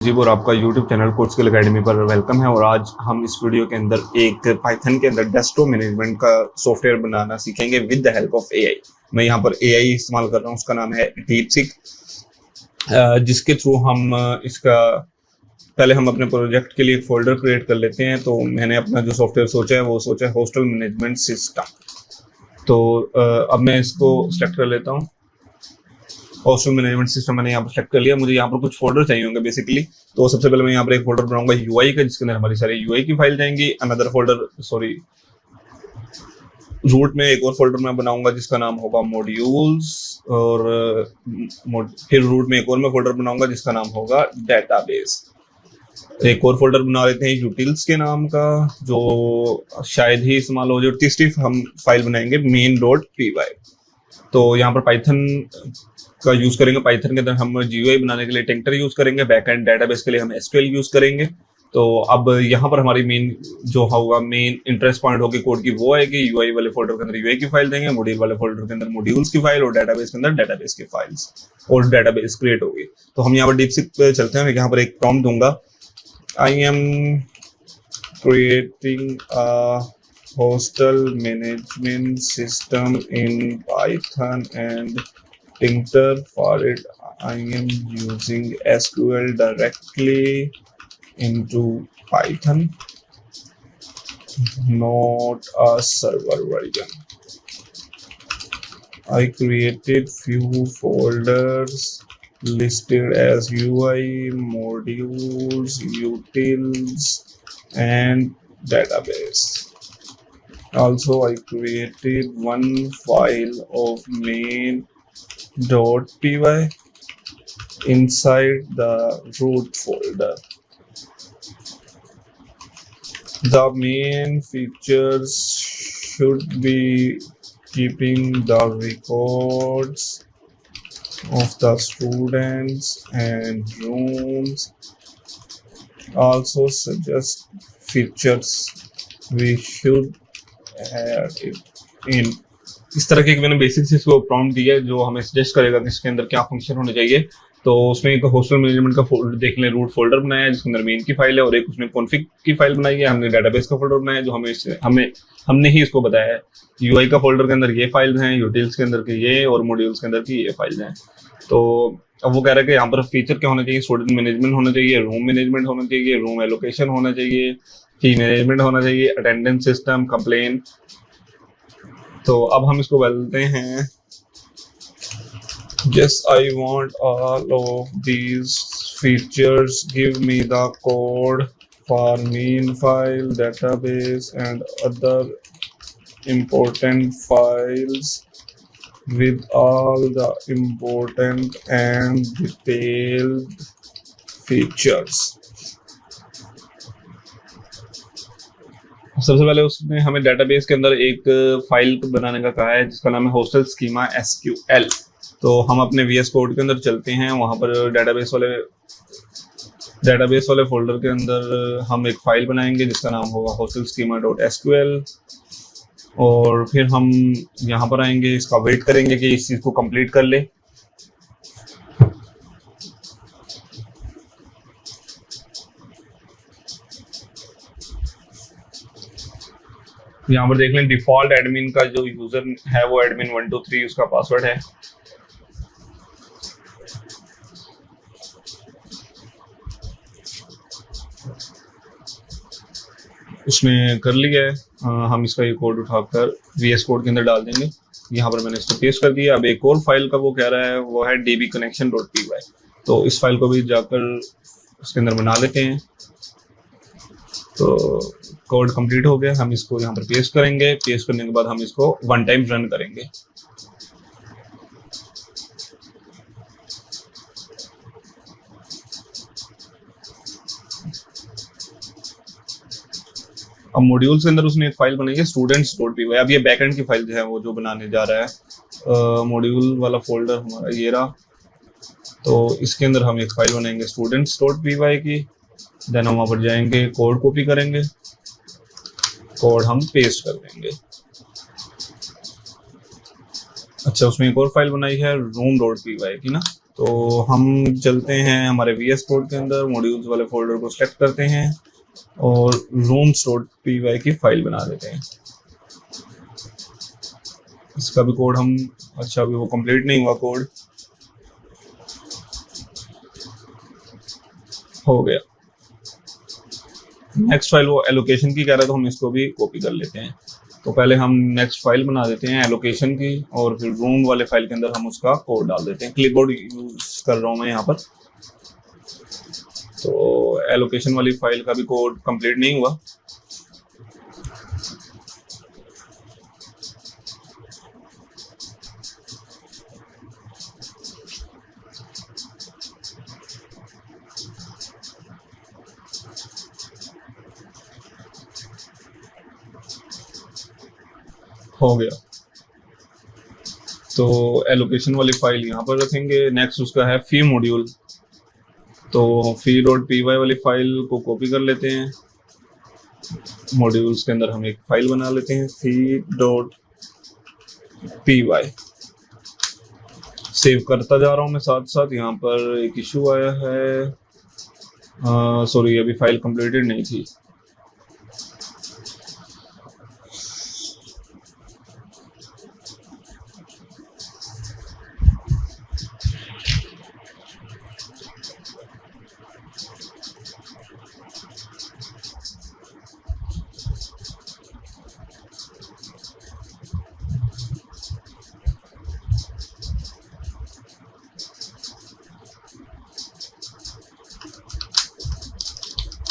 जी और आपका YouTube channel code skill academy पर वेलकम है। और आज हम इस वीडियो के अंदर एक पाइथन के अंदर डेस्कटॉप मैनेजमेंट का सॉफ्टवेयर बनाना सीखेंगे with the help of AI. मैं यहाँ पर एआई इस्तेमाल कर रहा हूँ, उसका नाम है डीपसीक, जिसके थ्रू हम इसका पहले हम अपने प्रोजेक्ट के लिए एक फोल्डर क्रिएट कर लेते हैं। तो मैंने अपना जो सॉफ्टवेयर सोचा है वो सोचा है हॉस्टल मैनेजमेंट सिस्टम। तो अब मैं इसको सेलेक्ट कर लेता हूँ। हॉस्टल मैनेजमेंट सिस्टम मैंने यहाँ पर सेलेक्ट कर लिया। मुझे यहाँ पर कुछ फोल्डर चाहिए होंगे बेसिकली। तो सबसे पहले मैं यहाँ पर एक फोल्डर बनाऊंगा यूआई का, जिसके अंदर हमारी सारी यूआई की फाइल जाएंगी। अनदर फोल्डर रूट में एक और फोल्डर मैं बनाऊंगा जिसका नाम होगा मॉड्यूल्स। और फिर रूट में एक और मैं फोल्डर बनाऊंगा जिसका नाम होगा डेटाबेस। एक और फोल्डर बना लेते हैं यूटिल्स के नाम का, जो शायद ही इस्तेमाल हो जाए। तीसरी हम फाइल बनाएंगे main.py। तो यहाँ पर पाइथन का यूज करेंगे। पाइथन के अंदर हम जीयूआई बनाने के लिए टेंकर यूज करेंगे, बैकएंड डेटाबेस के लिए हम एसक्यूएल यूज करेंगे। तो अब यहाँ पर हमारी मेन जो होगा, मेन इंटरेस्ट पॉइंट होगी कोड की, वो आएगी। यूआई वाले फोल्डर के अंदर यूआई की फाइल देंगे, मॉड्यूल वाले फोल्डर के अंदर मॉड्यूल्स की फाइल, और डेटाबेस के अंदर डेटाबेस की फाइल्स, और डेटाबेस क्रिएट होगी। तो हम यहाँ पर डीपसीक पे चलते हैं। मैं यहाँ पर एक प्रॉम्प्ट दूंगा, I am creating a hostel management system in Python and Tinker. For it, I am using SQL directly into Python, not a server version. I created few folders listed as UI, modules, utils, and database. Also, I created one file of main.py inside the root folder. The main features should be keeping the records of the students and rooms. Also suggest features we should in। इस तरह के मैंने basic से इसको prompt दिया है जो हमें सजेस्ट करेगा कि इसके अंदर क्या फंक्शन होने चाहिए। तो उसमें एक हॉस्टल मैनेजमेंट का फोल्डर देख लें, रूट फोल्डर बनाया है जिसके अंदर मेन की फाइल है, और एक उसने कॉन्फिग की फाइल बनाई है। हमने डेटाबेस का फोल्डर बनाया है जो हमने ही इसको बताया है। यूआई का फोल्डर के अंदर ये फाइल्स हैं, यूटिल्स के अंदर के ये, और मॉड्यूल्स के अंदर की ये फाइल्स हैं। तो अब वो कह रहा है कि यहाँ पर फीचर क्या होना चाहिए, स्टूडेंट मैनेजमेंट होना चाहिए, रूम मैनेजमेंट होना चाहिए, रूम एलोकेशन होना चाहिए, फी मैनेजमेंट होना चाहिए, अटेंडेंस सिस्टम, कंप्लेन। तो अब हम इसको बोलते हैं yes I want all of these features, give me the code for main file, database and other important files with all the important and detailed features। सबसे पहले उसने हमें डेटाबेस के अंदर एक फाइल बनाने का कहा है जिसका नाम है हॉस्टल स्कीमा एसक्यूएल। तो हम अपने वीएस कोड के अंदर चलते हैं। वहां पर डेटाबेस वाले फोल्डर के अंदर हम एक फाइल बनाएंगे जिसका नाम होगा हॉस्टल स्कीमा डॉट एसक्यूएल। और फिर हम यहाँ पर आएंगे, इसका वेट करेंगे कि इस चीज को कंप्लीट कर ले। यहाँ पर देख लें, डिफॉल्ट एडमिन का जो यूजर है वो एडमिन 123 उसका पासवर्ड है। उसने कर लिया है। हम इसका ये कोड उठाकर वीएस कोड के अंदर डाल देंगे। यहाँ पर मैंने इसको पेस्ट कर दिया। अब एक और फाइल का वो कह रहा है, वो है dbconnection.py। तो इस फाइल को भी जाकर उसके अंदर बना लेते हैं। तो कोड कंप्लीट हो गया। हम इसको यहाँ पर पेस्ट करेंगे। पेस्ट करने के बाद हम इसको वन टाइम रन करेंगे। अब मॉड्यूल्स के अंदर उसने एक फाइल बनाई है students.py। अब ये बैकएंड की फाइल जो है वो जो बनाने जा रहा है। मॉड्यूल वाला फोल्डर हमारा ये रहा। तो इसके अंदर हम एक फाइल बनाएंगे students.py की। देन हम वहाँ पर जाएंगे, कोड कॉपी करेंगे, कोड हम पेस्ट कर देंगे। अच्छा, उसमें एक और फाइल बनाई है room.py की ना। तो हम चलते हैं हमारे VS कोड के अंदर, मॉड्यूल्स वाले फोल्डर को सिलेक्ट करते हैं और rooms.py की फाइल बना देते हैं। इसका भी कोड हम, अच्छा अभी वो कंप्लीट नहीं हुआ, कोड हो गया। नेक्स्ट फाइल वो एलोकेशन की कह रहा है, तो हम इसको भी कॉपी कर लेते हैं। तो पहले हम नेक्स्ट फाइल बना देते हैं एलोकेशन की, और फिर रूम वाले फाइल के अंदर हम उसका कोड डाल देते हैं। क्लिपबोर्ड यूज कर रहा हूँ मैं यहाँ पर। तो एलोकेशन वाली फाइल का भी कोड कंप्लीट नहीं हुआ। हो गया। तो एलोकेशन वाली फाइल यहाँ पर रखेंगे। नेक्स्ट उसका है फी मॉड्यूल, तो fee.py वाली फाइल को कॉपी कर लेते हैं। मॉड्यूल्स के अंदर हम एक फाइल बना लेते हैं fee.py। सेव करता जा रहा हूँ मैं साथ साथ। यहाँ पर एक इशू आया है, सॉरी अभी फाइल कंप्लीटेड नहीं थी।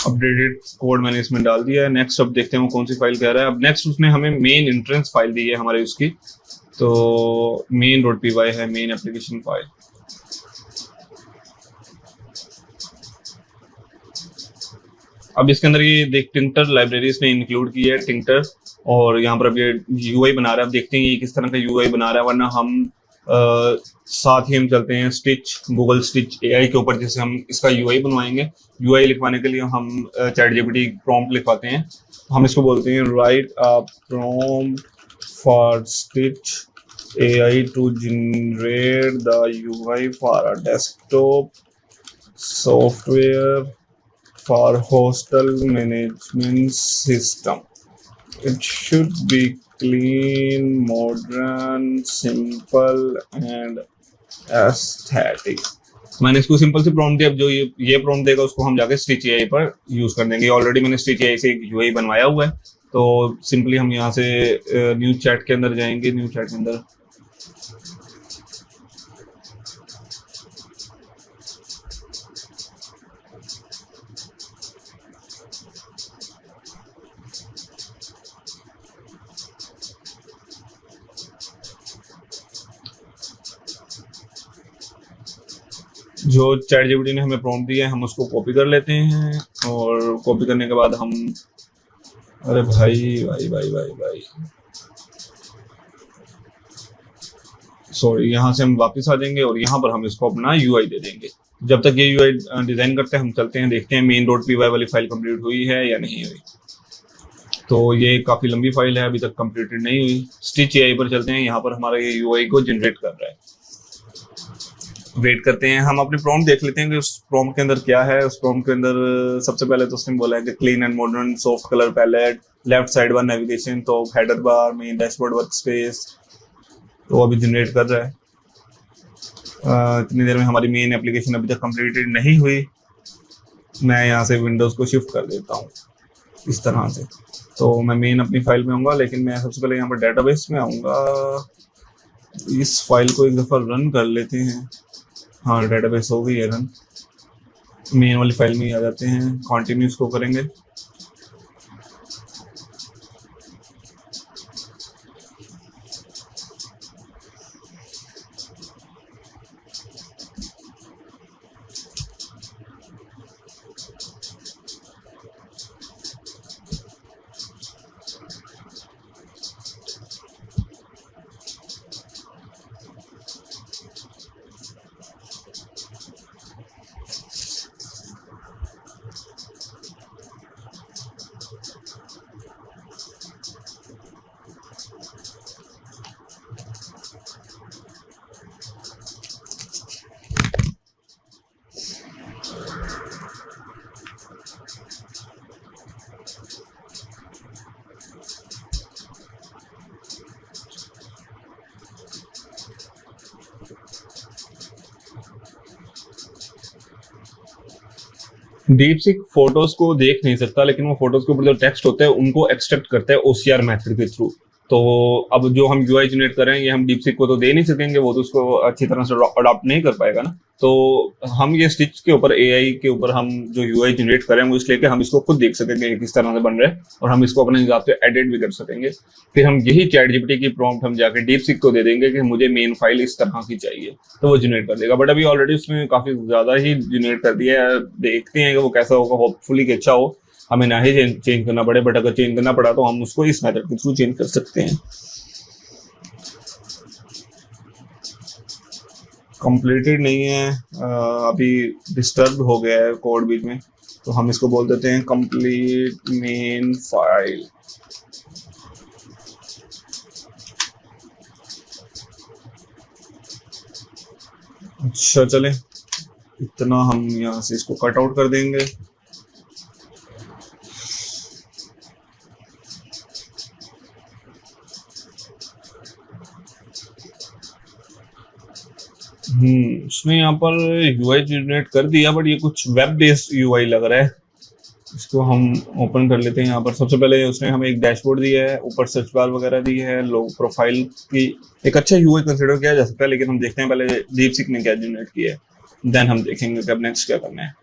अपडेटेड कोड मैंने इसमें डाल दिया है। नेक्स्ट अब देखते हैं वो कौन सी फाइल कह रहा है। अब नेक्स्ट उसने हमें मेन इंट्रेंस फाइल दी है हमारे उसकी, तो main.py है मेन एप्लीकेशन फाइल। अब इसके अंदर ये देख टिंकर लाइब्रेरी इसने इंक्लूड की है, टिंकर, और यहाँ पर अब ये यूआई बना रहा है। अब देखते हैं ये किस तरह का यूआई बना रहा है, वरना हम साथ ही हम चलते हैं स्टिच, गूगल स्टिच एआई के ऊपर, जैसे हम इसका यूआई बनवाएंगे। यूआई लिखवाने के लिए हम ChatGPT प्रॉम्प्ट लिखवाते हैं। हम इसको बोलते हैं write a prompt for Stitch AI to generate the UI for a desktop software for hostel management system. It should be clean, modern, simple and aesthetic। मैंने इसको सिंपल से प्रॉम्प्ट दिया। अब जो ये प्रॉम्प्ट देगा उसको हम जाके स्टिच एआई पर यूज कर देंगे। ऑलरेडी मैंने स्टिच एआई से एक यूआई बनवाया हुआ है। तो सिंपली हम यहाँ से न्यू चैट के अंदर जाएंगे। न्यू चैट के अंदर जो ChatGPT ने हमें प्रॉम्प्ट दिया है हम उसको कॉपी कर लेते हैं, और कॉपी करने के बाद हम, अरे भाई भाई भाई भाई भाई सॉरी, यहाँ से हम वापस आ जाएंगे और यहाँ पर हम इसको अपना यूआई दे देंगे। जब तक ये यूआई डिजाइन करते हैं हम चलते हैं, देखते हैं main.py वाली फाइल कंप्लीट हुई है या नहीं हुई। तो ये काफी लंबी फाइल है, अभी तक कंप्लीटेड नहीं हुई। स्टिच एआई पर चलते हैं, यहाँ पर हमारा ये यूआई को जनरेट कर रहा है। वेट करते हैं। हम अपने प्रॉम्प्ट देख लेते हैं कि उस प्रॉम्प्ट के अंदर क्या है। उस प्रॉम्प्ट के अंदर सबसे पहले तो उसने बोला है कि clean and modern soft colour palette, left side one navigation, तो header bar, main dashboard workspace. तो अभी जनरेट कर रहा है। इतनी देर में हमारी मेन एप्लीकेशन अभी तक कंप्लीटेड नहीं हुई। मैं यहाँ से विंडोज को शिफ्ट कर देता हूँ इस तरह से। तो मैं मेन अपनी फाइल में आऊँगा, लेकिन मैं सबसे पहले यहाँ पर डेटाबेस में आऊँगा। इस फाइल को एक दफ़ा रन कर लेते हैं। हाँ, डेटाबेस हो गई है रन। मेन वाली फाइल में ही आ जाते हैं, कंटिन्यू इसको करेंगे। डीपसीक फोटोज को देख नहीं सकता, लेकिन वो फोटोज के ऊपर जो टेक्स्ट होते हैं उनको एक्सट्रैक्ट करता है ओसीआर मेथड के थ्रू। तो अब जो हम यूआई जनरेट कर रहे हैं ये हम डीपसीक को तो दे नहीं सकेंगे, वो तो उसको अच्छी तरह से अडॉप्ट नहीं कर पाएगा ना। तो हम ये स्टिच के ऊपर, एआई के ऊपर हम जो यूआई जनरेट कर रहे हैं वो इसलिए कि हम इसको खुद देख सकेंगे किस तरह से बन रहा है, और हम इसको अपने हिसाब से एडिट भी कर सकेंगे। फिर हम यही चैट जीपीटी की प्रॉम्प्ट हम जाके डीपसीक को दे देंगे कि मुझे मेन फाइल इस तरह की चाहिए, तो वो जनरेट कर देगा। बट अभी ऑलरेडी उसने काफी ज्यादा ही जनरेट कर दिया है, देखते हैं कि वो कैसा होगा। होपफुली कि अच्छा हो, हमें ना ही चेंज करना पड़े, बट अगर चेंज करना पड़ा तो हम उसको इस मेथड के थ्रू चेंज कर सकते हैं। कंप्लीटेड नहीं है, अभी डिस्टर्ब हो गया है कोड बीच में, तो हम इसको बोल देते हैं कंप्लीट मेन फाइल। अच्छा चले, इतना हम यहाँ से इसको कट आउट कर देंगे। उसने यहाँ पर यूआई जनरेट कर दिया, बट ये कुछ वेब बेस्ड यूआई लग रहा है। इसको हम ओपन कर लेते हैं। यहाँ पर सबसे पहले उसने हमें एक डैशबोर्ड दिया है, ऊपर सर्च बार वगैरह दी है, लोग प्रोफाइल की एक अच्छा यूआई कंसिडर किया जा सकता है, लेकिन हम देखते हैं पहले डीपसीक ने क्या जनरेट किया है, देन हम देखेंगे कि अब नेक्स्ट क्या करना है।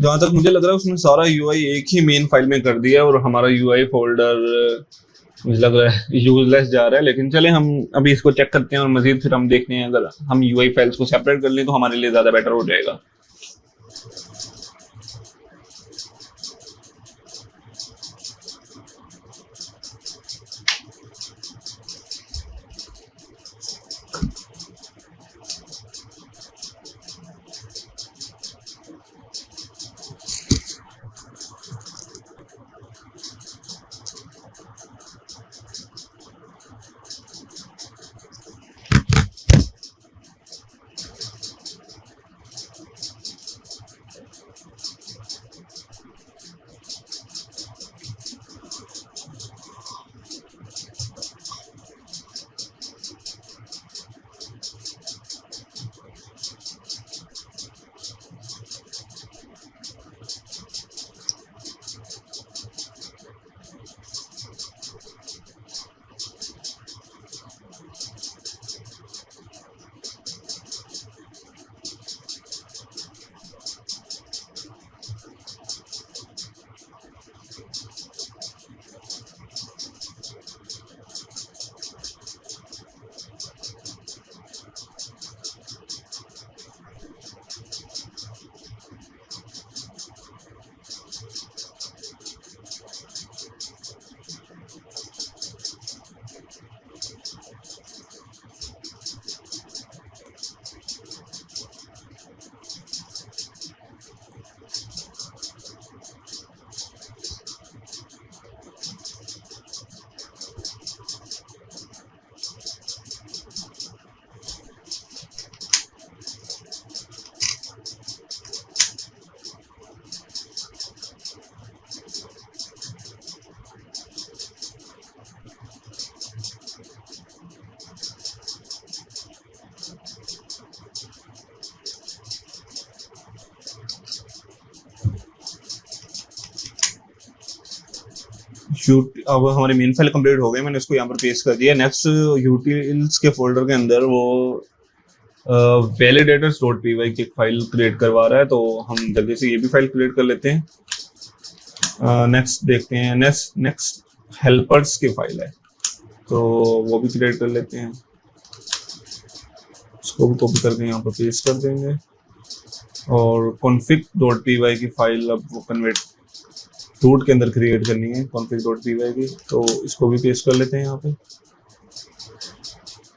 जहां तक मुझे लग रहा है उसने सारा यूआई एक ही मेन फाइल में कर दिया है, और हमारा यूआई फोल्डर मुझे लग रहा है यूजलेस जा रहा है। लेकिन चले हम अभी इसको चेक करते हैं, और मजीद फिर हम देखते हैं अगर हम यूआई फाइल्स को सेपरेट कर लें तो हमारे लिए ज्यादा बेटर हो जाएगा। अब हमारी मेन फाइल कंप्लीट हो गई, मैंने इसको यहाँ पर पेस्ट कर दिया। नेक्स्ट यूटिल्स के फोल्डर के अंदर वो validators.py की एक फाइल क्रिएट करवा रहा है, तो हम जल्दी से ये भी फाइल क्रिएट कर लेते हैं। नेक्स्ट देखते हैं, नेक्स्ट हेल्पर्स की फाइल है, तो वो भी क्रिएट कर लेते हैं। इसको भी कॉपी करके यहाँ पर पेस्ट कर देंगे, और config.py की फाइल अब वो कन्वर्ट रूट के अंदर क्रिएट करनी है config.py की, तो इसको भी पेस्ट कर लेते हैं यहाँ पे।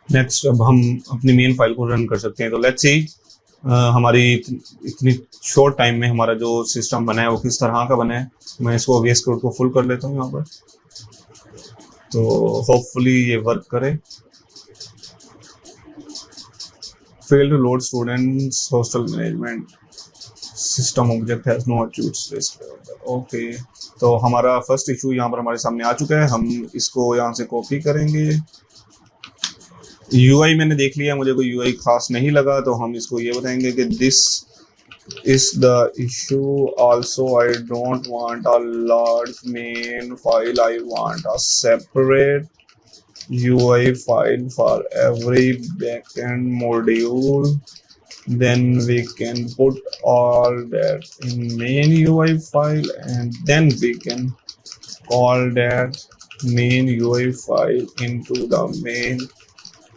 नेक्स्ट अब हम अपनी मेन फाइल को रन कर सकते हैं, तो लेट्स सी हमारी इतनी शॉर्ट टाइम में हमारा जो सिस्टम बना है वो किस तरह का बना है। मैं इसको VS कोड को फुल कर लेता हूँ यहाँ पर, तो होपफुली ये वर्क करे। Fail to load students hostel management system object has no attributes list. Okay, तो हमारा फर्स्ट इशू यहाँ पर हमारे सामने आ चुका है। हम इसको यहाँ से कॉपी करेंगे। UI मैंने देख लिया, मुझे कोई UI खास नहीं लगा, तो हम इसको ये बताएंगे कि this is the issue. Also I don't want a large main file, I want a separate UI file for every backend module. Then we can put all that in main UI file, and then we can call that main UI file into the main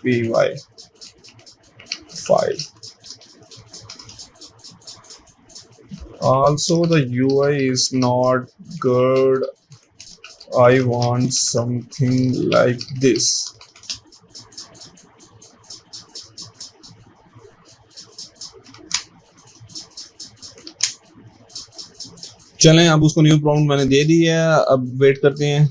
PY file. Also, the UI is not good. I want something like this. चलें, अब उसको new prompt मैंने दे दी है, अब wait करते हैं।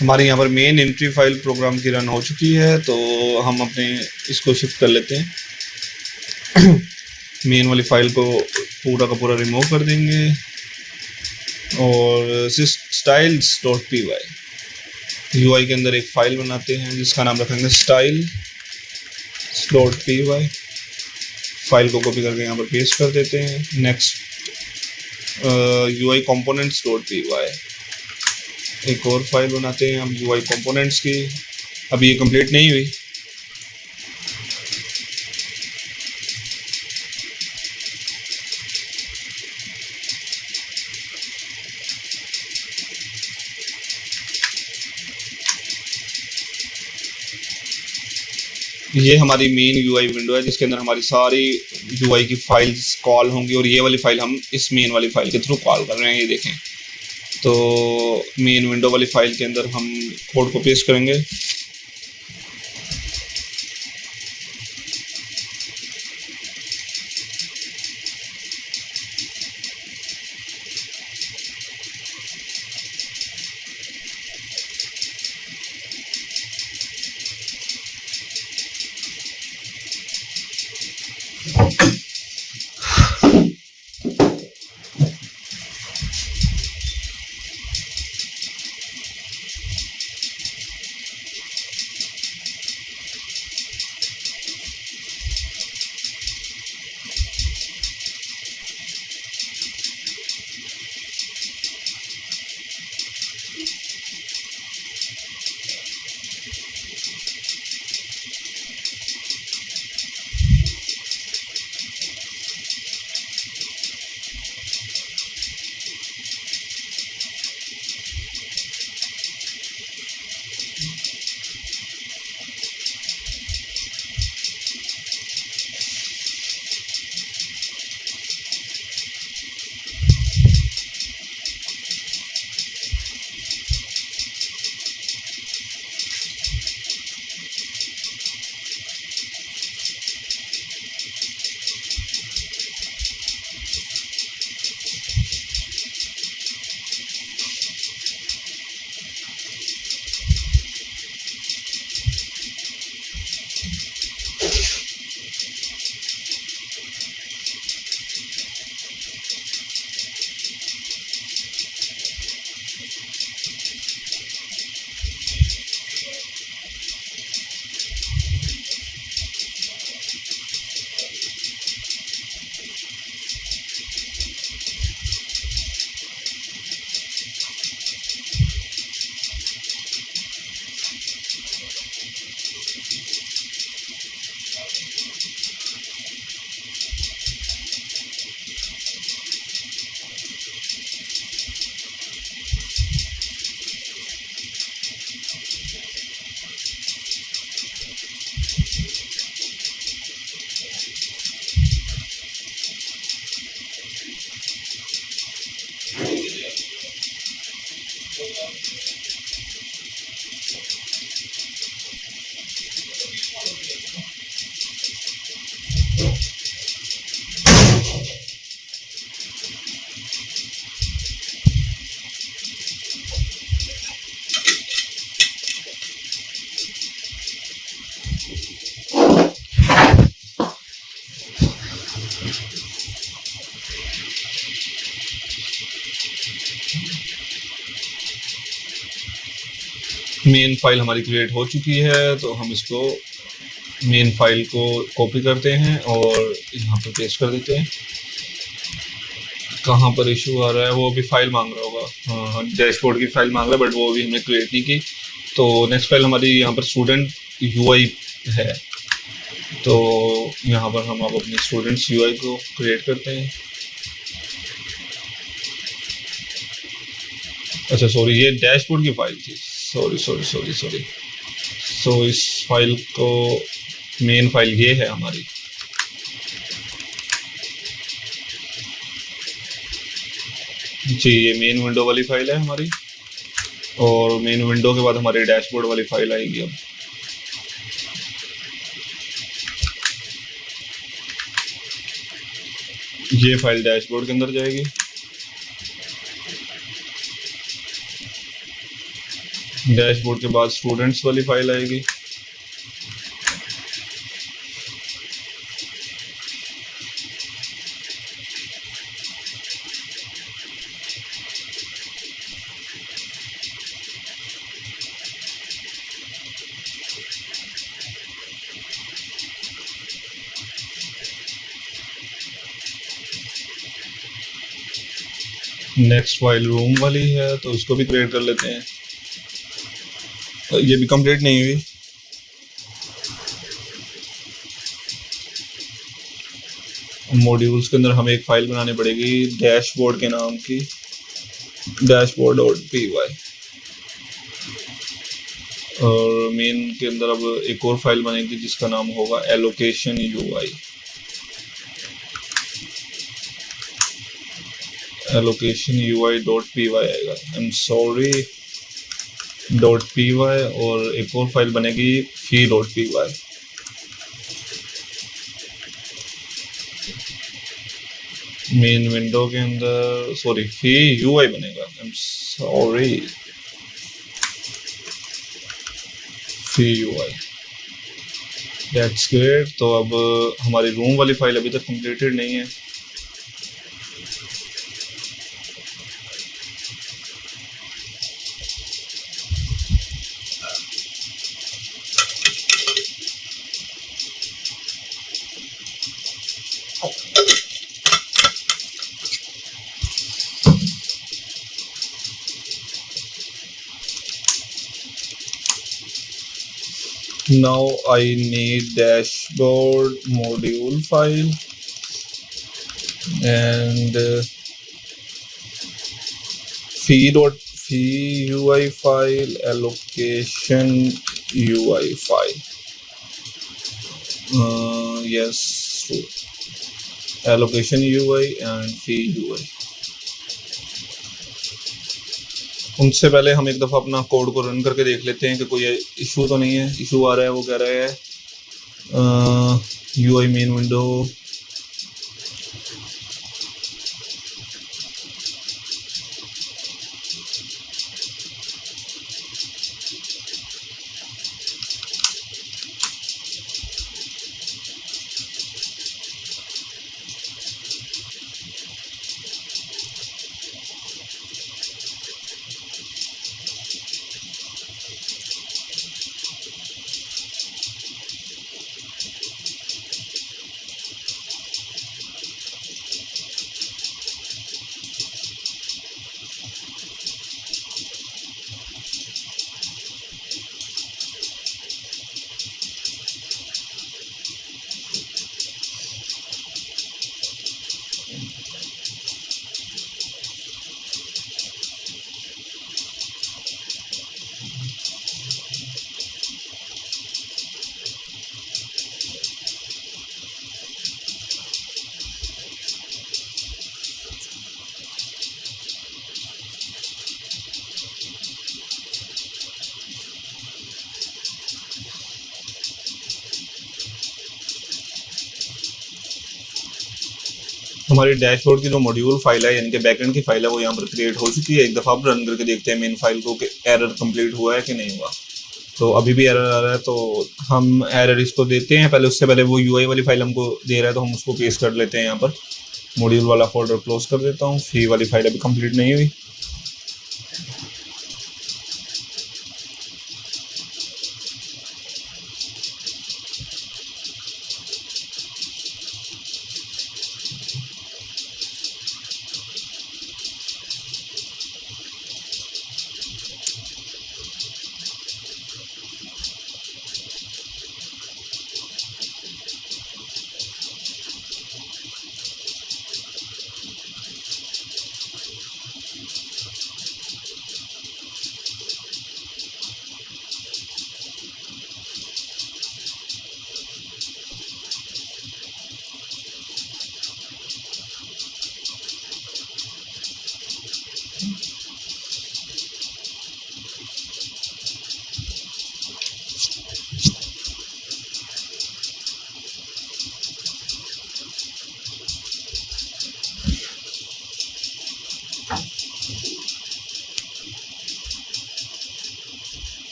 हमारे यहाँ पर मेन एंट्री फाइल प्रोग्राम की रन हो चुकी है, तो हम अपने इसको शिफ्ट कर लेते हैं। मेन वाली फाइल को पूरा का पूरा रिमूव कर देंगे और styles.py UI के अंदर एक फाइल बनाते हैं जिसका नाम रखेंगे styles.py। फाइल को कॉपी करके यहाँ पर पेस्ट कर देते हैं। नेक्स्ट UI components.py, एक और फाइल बनाते हैं हम UI कंपोनेंट्स की। अभी ये कंप्लीट नहीं हुई। ये हमारी मेन UI विंडो है जिसके अंदर हमारी सारी UI की फाइल्स कॉल होंगी, और ये वाली फाइल हम इस मेन वाली फाइल के थ्रू कॉल कर रहे हैं। ये देखें, तो मेन विंडो वाली फाइल के अंदर हम कोड को पेस्ट करेंगे। मेन फाइल हमारी क्रिएट हो चुकी है, तो हम इसको मेन फाइल को कॉपी करते हैं और यहाँ पर पेस्ट कर देते हैं। कहाँ पर इशू आ रहा है, वो अभी फाइल मांग रहा होगा। हाँ, डैशबोर्ड की फाइल मांग रहा है, बट वो अभी हमने क्रिएट नहीं की। तो नेक्स्ट फाइल हमारी यहाँ पर स्टूडेंट यूआई है, तो यहाँ पर हम अब अपने स्टूडेंट्स यूआई को क्रिएट करते हैं। अच्छा सॉरी, ये डैशबोर्ड की फाइल थी, सॉरी। सो इस फाइल को, मेन फाइल ये है हमारी। जी, ये मेन विंडो वाली फाइल है हमारी, और मेन विंडो के बाद हमारी डैशबोर्ड वाली फाइल आएगी। अब ये फाइल डैशबोर्ड के अंदर जाएगी। डैशबोर्ड के बाद स्टूडेंट्स वाली फाइल आएगी। नेक्स्ट फाइल रूम वाली है, तो इसको भी क्रिएट कर लेते हैं। ये भी कंप्लीट नहीं हुई। मॉड्यूल्स के अंदर हमें एक फाइल बनानी पड़ेगी डैशबोर्ड के नाम की, dashboard.py। और मेन के अंदर अब एक और फाइल बनेगी जिसका नाम होगा एलोकेशन यूआई। एलोकेशन ui.py आएगा, आई एम सॉरी .py। और एक और फाइल बनेगी fee.py। मेन विंडो के अंदर सॉरी fee ui बनेगा, I am sorry, fee ui। That's great. तो अब हमारी रूम वाली फाइल अभी तक कंप्लीटेड नहीं है। Now I need dashboard module file and fee UI file, allocation UI file. Yes, allocation UI and fee UI। उनसे पहले हम एक दफ़ा अपना कोड को रन करके देख लेते हैं कि कोई इशू तो नहीं है। इशू आ रहा है, वो कह रहा है यूआई मेन विंडो। हमारी डैशबोर्ड की जो मॉड्यूल फाइल है यानी कि बैकएंड की फाइल है वो यहाँ पर क्रिएट हो चुकी है। एक दफ़ा आप रन करके देखते हैं मेन फाइल को कि एरर कंप्लीट हुआ है कि नहीं हुआ। तो अभी भी एरर आ रहा है, तो हम एरर इसको देते हैं। पहले उससे पहले वो यूआई वाली फाइल हमको दे रहा है, तो हम उसको पेस्ट कर लेते हैं। यहाँ पर मॉड्यूल वाला फोल्डर क्लोज कर देता हूँ। फी वाली फाइल अभी कंप्लीट नहीं हुई।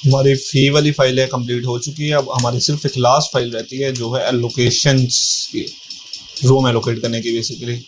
हमारी फी वाली फाइल है कंप्लीट हो चुकी है। अब हमारी सिर्फ एक लास्ट फाइल रहती है जो है एलोकेशंस की, रूम एलोकेट करने की बेसिकली।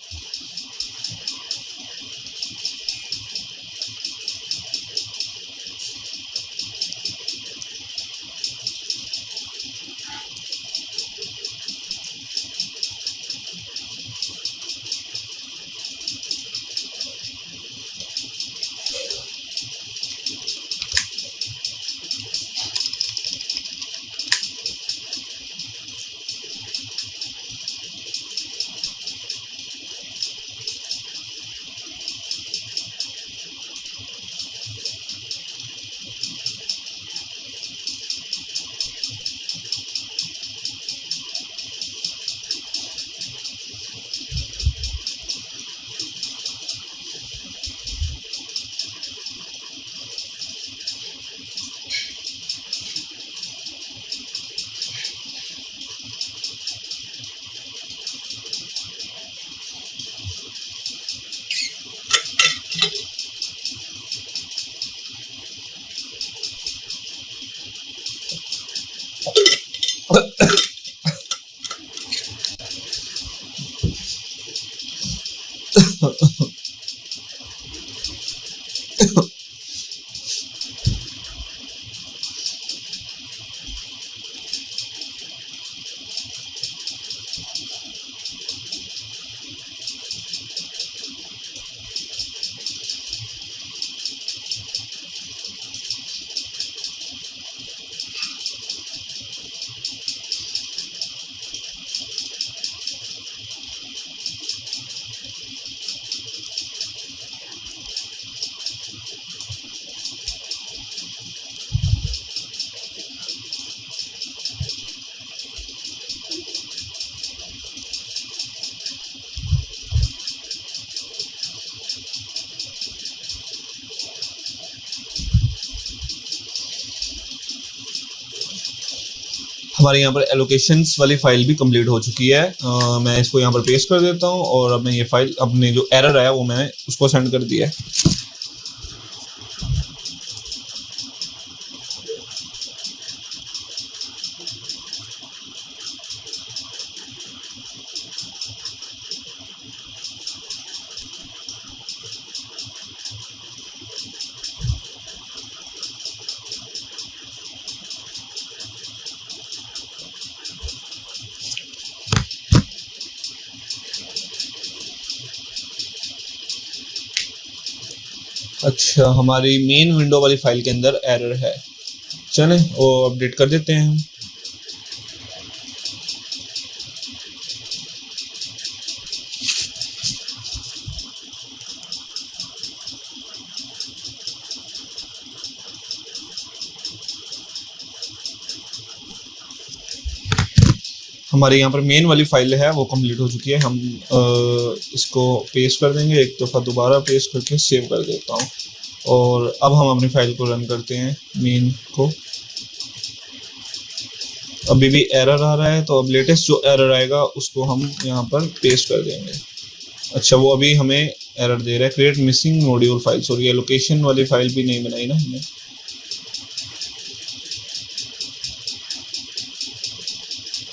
हमारे यहाँ पर एलोकेशंस वाली फाइल भी कंप्लीट हो चुकी है। मैं इसको यहाँ पर पेस्ट कर देता हूँ और अब मैं ये फाइल, अपने जो एरर आया वो मैंने उसको सेंड कर दिया है। अच्छा, हमारी मेन विंडो वाली फाइल के अंदर एरर है। चलें वो अपडेट कर देते हैं हम। हमारे यहाँ पर मेन वाली फाइल है वो कंप्लीट हो चुकी है। हम इसको पेस्ट कर देंगे, एक दफ़ा दोबारा पेस्ट करके सेव कर देता हूँ और अब हम अपनी फाइल को रन करते हैं मेन को। अभी भी एरर आ रहा है तो अब लेटेस्ट जो एरर आएगा उसको हम यहाँ पर पेस्ट कर देंगे। अच्छा, वो अभी हमें एरर दे रहा है, create missing module file. Sorry, ये लोकेशन वाली फाइल भी नहीं बनाई ना हमने।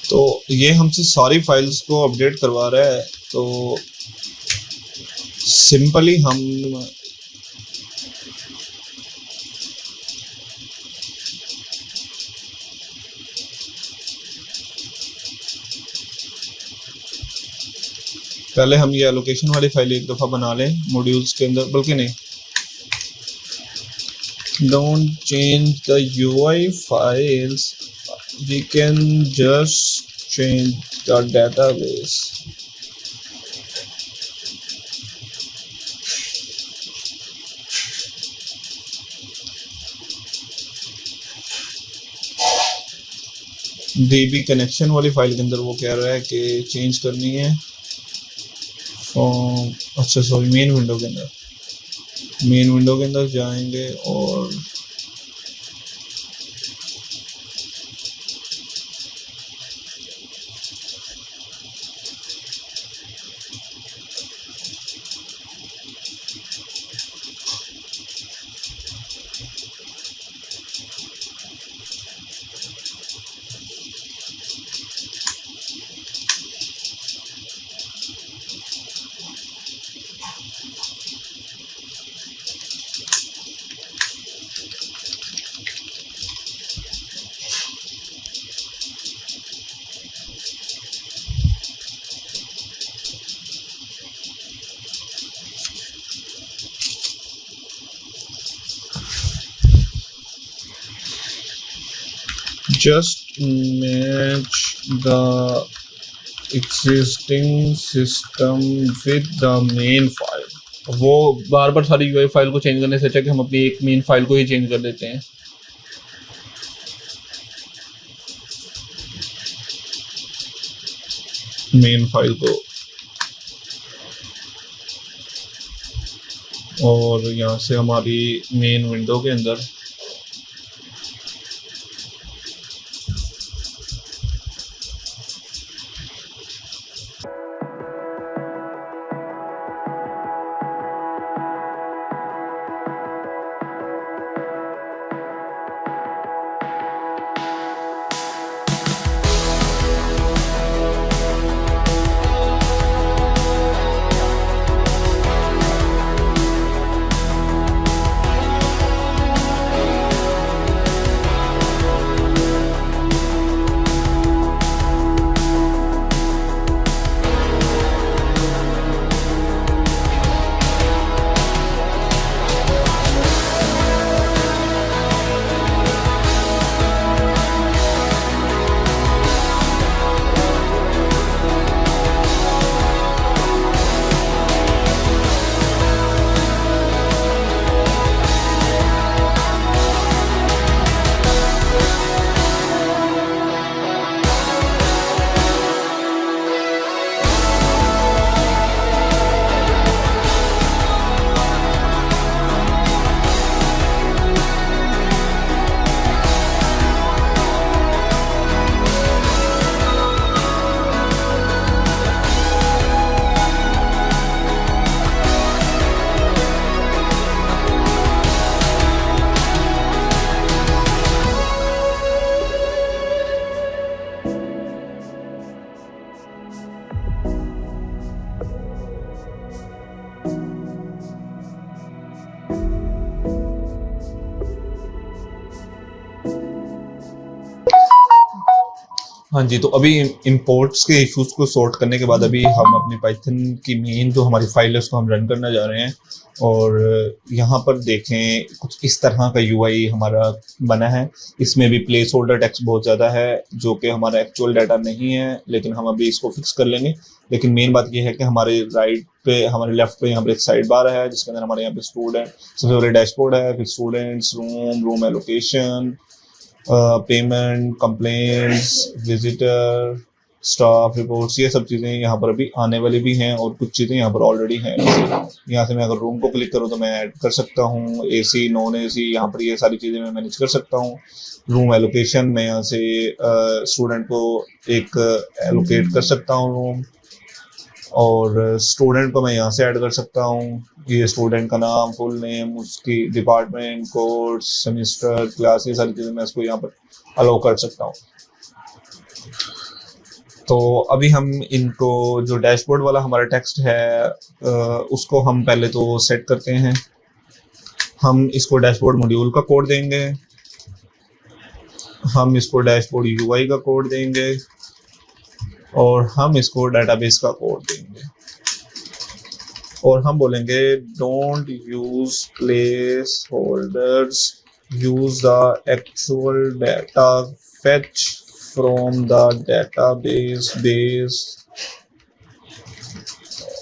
तो ये हमसे सारी फाइल्स को अपडेट करवा रहा है। तो सिंपली हम पहले हम ये एलोकेशन वाली फाइल एक दफ़ा बना लें मॉड्यूल्स के अंदर, बल्कि नहीं, don't change the UI files, we can just change the database. DB connection वाली फाइल के अंदर वो कह रहा है कि चेंज करनी है फ्रॉम, अच्छा सॉरी, मेन विंडो के अंदर जाएंगे और just match the existing system with the main file। वो बार बार सारी यूआई फाइल को चेंज करने से अच्छा कि हम अपनी एक मेन फाइल को ही चेंज कर देते हैं। मेन फाइल को, और यहाँ से हमारी मेन विंडो के अंदर हाँ जी, तो अभी इंपोर्ट्स के इश्यूज को सॉर्ट करने के बाद अभी हम अपनी पाइथन की मेन जो हमारी फाइल है उसको हम रन करना जा रहे हैं। और यहाँ पर देखें कुछ इस तरह का यूआई हमारा बना है। इसमें भी प्लेस होल्डर टेक्स्ट बहुत ज़्यादा है जो कि हमारा एक्चुअल डाटा नहीं है, लेकिन हम अभी इसको फिक्स कर लेंगे। लेकिन मेन बात यह है कि हमारे राइट पे, हमारे लेफ्ट पे यहाँ पर एक साइड बार है जिसके अंदर हमारे यहाँ पे स्टूडेंट, सबसे पहले डैशबोर्ड है, फिर students, room allocation, payment, complaints, visitor, staff reports, ये सब चीज़ें यहाँ पर अभी आने वाली भी हैं और कुछ चीज़ें यहाँ पर ऑलरेडी हैं। यहाँ से मैं अगर रूम को क्लिक करूँ तो मैं ऐड कर सकता हूँ एसी, नॉन एसी, यहाँ पर ये सारी चीज़ें मैं मैनेज कर सकता हूँ। रूम एलोकेशन में यहाँ से स्टूडेंट को एक एलोकेट कर सकता हूँ रूम, और स्टूडेंट को मैं यहाँ से ऐड कर सकता हूँ। ये स्टूडेंट का नाम, फुल नेम, उसकी डिपार्टमेंट, कोर्स, सेमेस्टर, क्लास, ये सारी चीज़ें मैं इसको यहाँ पर अलाउ कर सकता हूँ। तो अभी हम इनको, जो डैशबोर्ड वाला हमारा टेक्स्ट है उसको हम पहले तो सेट करते हैं। हम इसको डैशबोर्ड मॉड्यूल का कोड देंगे, हम इसको डैशबोर्ड यूआई का कोड देंगे, और हम इसको डेटाबेस का कोड देंगे। और हम बोलेंगे don't use place holders, use the actual data, fetch from the database based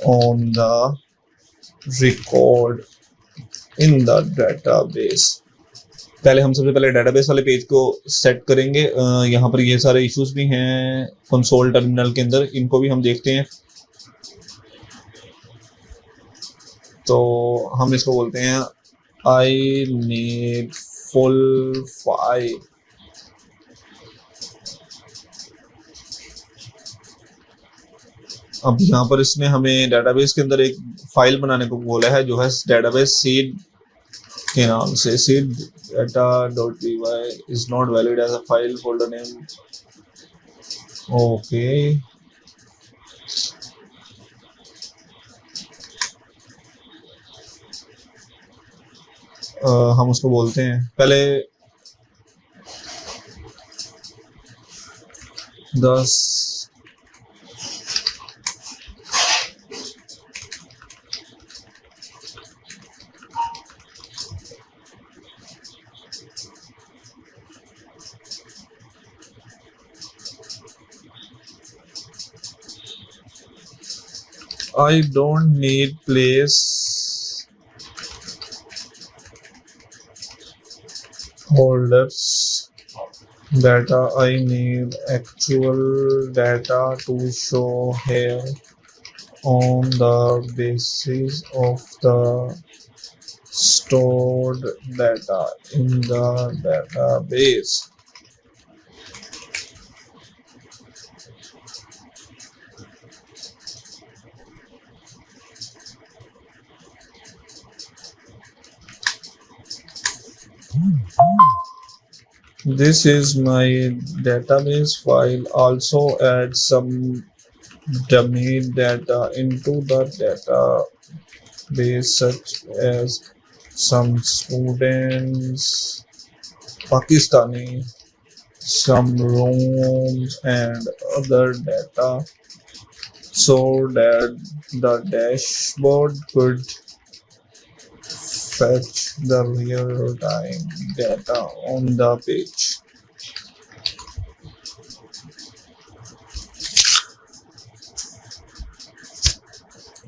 on the record in the database. पहले हम सबसे पहले डेटाबेस वाले पेज को सेट करेंगे। यहाँ पर ये सारे इश्यूज भी हैं कंसोल टर्मिनल के अंदर, इनको भी हम देखते हैं। तो हम इसको बोलते हैं आई नीड फुल फाइल। अब यहाँ पर इसने हमें डेटाबेस के अंदर एक फाइल बनाने को बोला है जो है डेटाबेस सीड के नाम से। Seed data.py is not valid as a file folder name। Okay, हम उसको बोलते हैं पहले 10 10 I don't need place holders data. I need actual data to show here on the basis of the stored data in the database. This is my database file. Also add some dummy data into the database, such as some students, Pakistani, some rooms and other data, so that the dashboard could fetch the real-time data on the page.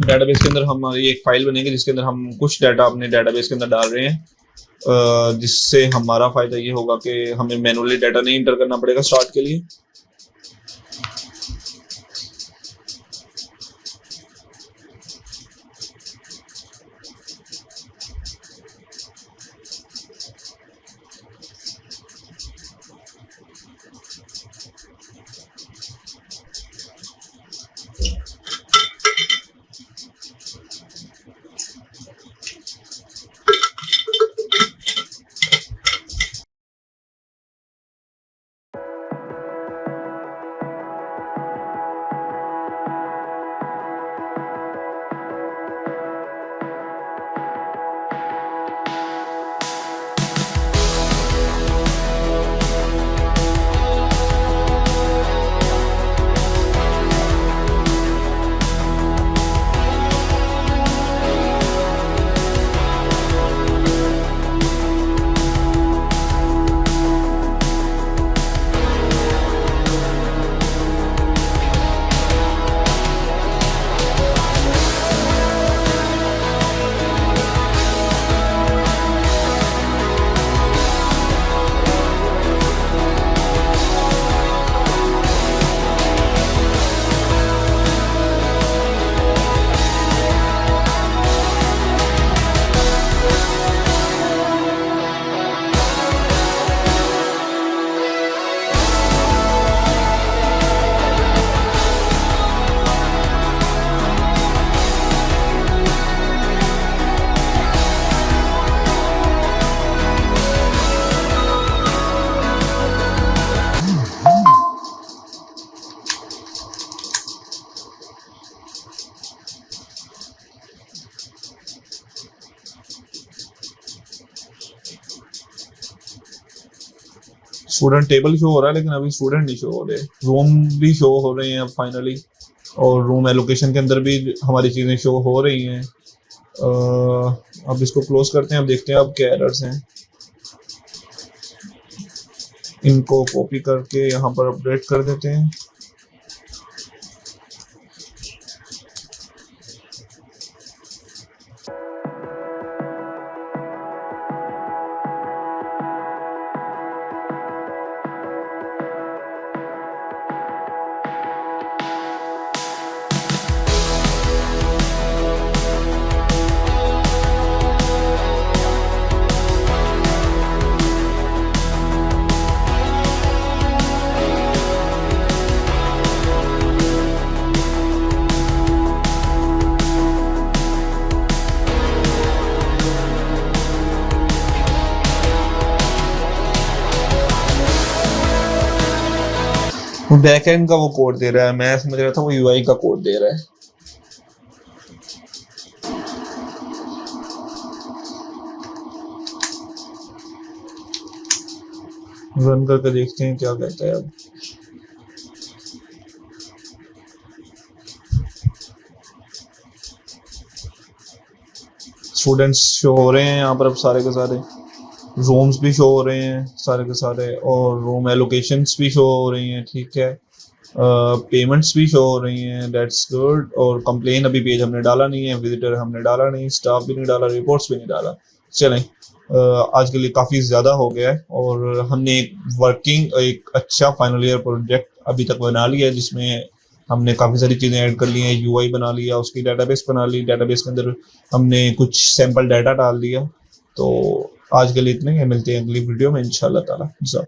Database के अंदर हमारी एक file बनेगी जिसके अंदर हम कुछ data अपने डेटाबेस के अंदर डाल रहे हैं, जिससे हमारा फायदा ये होगा कि हमें मैनुअली डाटा नहीं इंटर करना पड़ेगा स्टार्ट के लिए। स्टूडेंट टेबल शो हो रहा है लेकिन अभी स्टूडेंट नहीं शो हो रहे। रूम भी शो हो रहे हैं अब फाइनली, और रूम एलोकेशन के अंदर भी हमारी चीज़ें शो हो रही हैं। अब इसको क्लोज करते हैं, अब देखते हैं अब क्या एरर्स हैं। इनको कॉपी करके यहाँ पर अपडेट कर देते हैं। बैकएंड का वो कोड दे रहा है, मैं समझ रहा था वो यूआई का कोड दे रहा है। रन करके देखते हैं क्या कहता है अब। स्टूडेंट्स शो हो रहे हैं यहाँ पर अब सारे के सारे, रूम्स भी शो हो रहे हैं सारे के सारे, और रूम एलोकेशंस भी शो हो रही हैं। ठीक है, पेमेंट्स भी शो हो रही हैं, दैट्स गुड। और कंप्लेन अभी पेज हमने डाला नहीं है, विजिटर हमने डाला नहीं, स्टाफ भी नहीं डाला, रिपोर्ट्स भी नहीं डाला। चलें, आज के लिए काफ़ी ज़्यादा हो गया है और हमने एक अच्छा फाइनल ईयर प्रोजेक्ट अभी तक बना लिया है, जिसमें हमने काफ़ी सारी चीज़ें ऐड कर ली हैं। यूआई बना लिया, उसकी डेटाबेस बना ली, डेटाबेस के अंदर हमने कुछ सैंपल डाटा डाल दिया। तो आज के लिए इतने ही, मिलते हैं अगली वीडियो में इंशाल्लाह ताला।